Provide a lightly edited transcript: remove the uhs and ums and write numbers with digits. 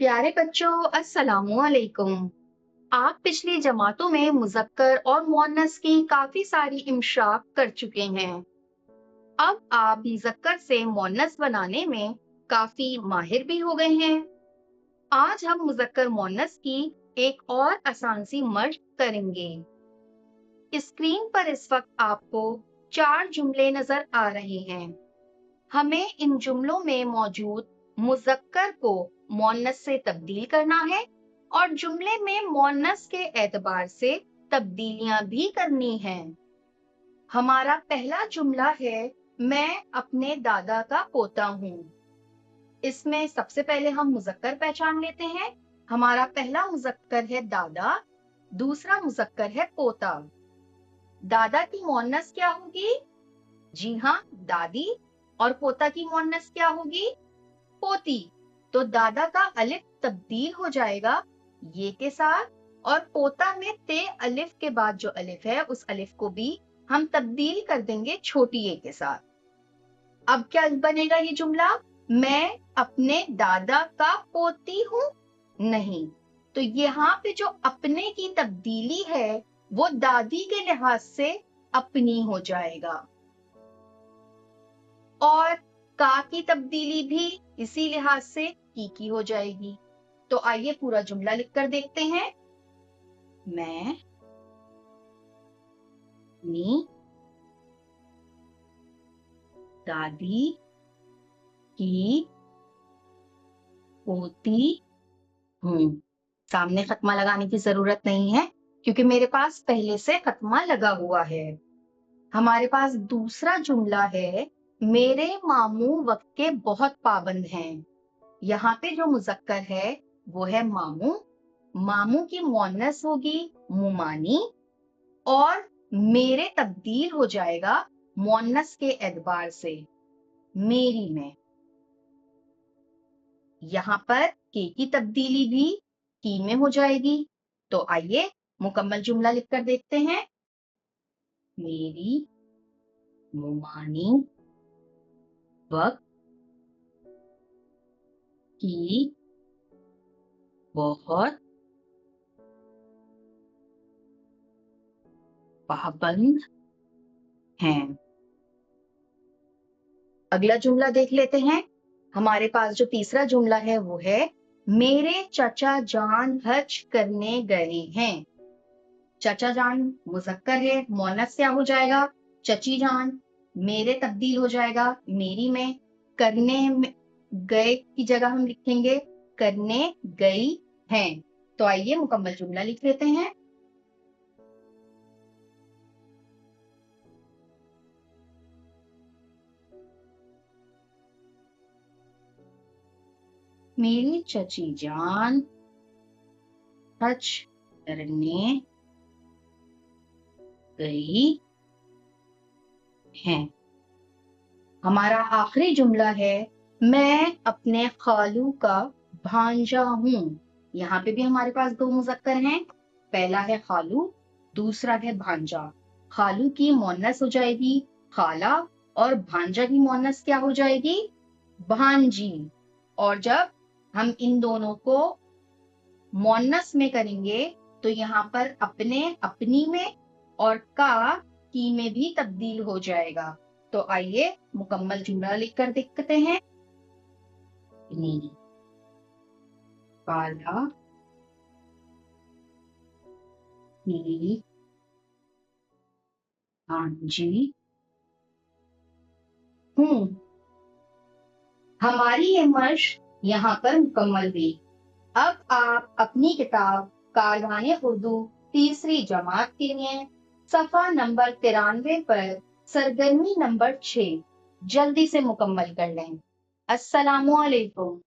प्यारे बच्चों, अस्सलामुअलैकुम। आप पिछली जमातों में मुज़क्कर और मुअन्नस की काफी सारी इम्शा कर चुके हैं। अब आप मुज़क्कर से मुअन्नस बनाने में काफी माहिर भी हो गए हैं। आज हम मुज़क्कर मुअन्नस की एक और आसान सी मशक करेंगे। स्क्रीन पर इस वक्त आपको 4 जुमले नजर आ रहे हैं। हमें इन जुमलों में मौजूद मुज़क्कर को मुअन्नस से तब्दील करना है और जुमले में मुअन्नस के एतबार से तब्दीलियां भी करनी हैं। हमारा पहला जुमला है, मैं अपने दादा का पोता हूँ। इसमें सबसे पहले हम मुज़क्कर पहचान लेते हैं। हमारा पहला मुज़क्कर है दादा, दूसरा मुज़क्कर है पोता। दादा की मुअन्नस क्या होगी? जी हाँ, दादी। और पोता की मुअन्नस क्या होगी? पोती। तो दादा का अलिफ तब्दील हो जाएगा ये के साथ, और पोता में ते अलिफ के बाद जो अलिफ है उस अलिफ को भी हम तब्दील कर देंगे छोटी ए के साथ। अब क्या बनेगा ये जुमला? मैं अपने दादा का पोती हूँ? नहीं, तो यहाँ पे जो अपने की तब्दीली है वो दादी के लिहाज से अपनी हो जाएगा, और का की तब्दीली भी इसी लिहाज से की हो जाएगी। तो आइए पूरा जुमला लिखकर देखते हैं। मैं अपनी दादी की पोती हूँ। सामने खत्मा लगाने की जरूरत नहीं है क्योंकि मेरे पास पहले से खत्मा लगा हुआ है। हमारे पास दूसरा जुमला है, मेरे मामू वक्त के बहुत पाबंद हैं। यहाँ पे जो मुज़क्कर है वो है मामू। मामू की मुअन्नस होगी मुमानी, और मेरे तब्दील हो जाएगा मुअन्नस के एतबार से मेरी में। यहाँ पर के की तब्दीली भी की में हो जाएगी। तो आइए मुकम्मल जुमला लिखकर देखते हैं। मेरी मुमानी वक्त की बहुत पाबंद हैं। अगला जुमला देख लेते हैं। हमारे पास जो तीसरा जुमला है वो है, मेरे चचा जान हज करने गए हैं। चचा जान मुज़क्कर है, मुअन्नस क्या हो जाएगा? चची जान। मेरे तब्दील हो जाएगा मेरी में। करने में गए की जगह हम लिखेंगे करने गई हैं। तो आइए मुकम्मल जुमला लिख लेते हैं। मेरी चची जान हज करने गई हैं। हमारा आखिरी जुमला है, मैं अपने खालू का भांजा हूँ। यहाँ पे भी हमारे पास दो मुज़क्कर हैं। पहला है खालू, दूसरा है भांजा। खालू की मुअन्नस हो जाएगी खाला, और भांजा की मुअन्नस क्या हो जाएगी? भांजी। और जब हम इन दोनों को मुअन्नस में करेंगे तो यहाँ पर अपने अपनी में और का की में भी तब्दील हो जाएगा। तो आइए मुकम्मल जुमला लिखकर देखते हैं। अपनी काला की भांजी हूँ। हमारी ये मशक यहाँ पर मुकम्मल हुई। अब आप अपनी किताब कारवाने उर्दू तीसरी जमात के लिए सफ़ा नंबर 93 पर सरगर्मी नंबर 6 जल्दी से मुकम्मल कर लें। अस्सलामुअलैकुम।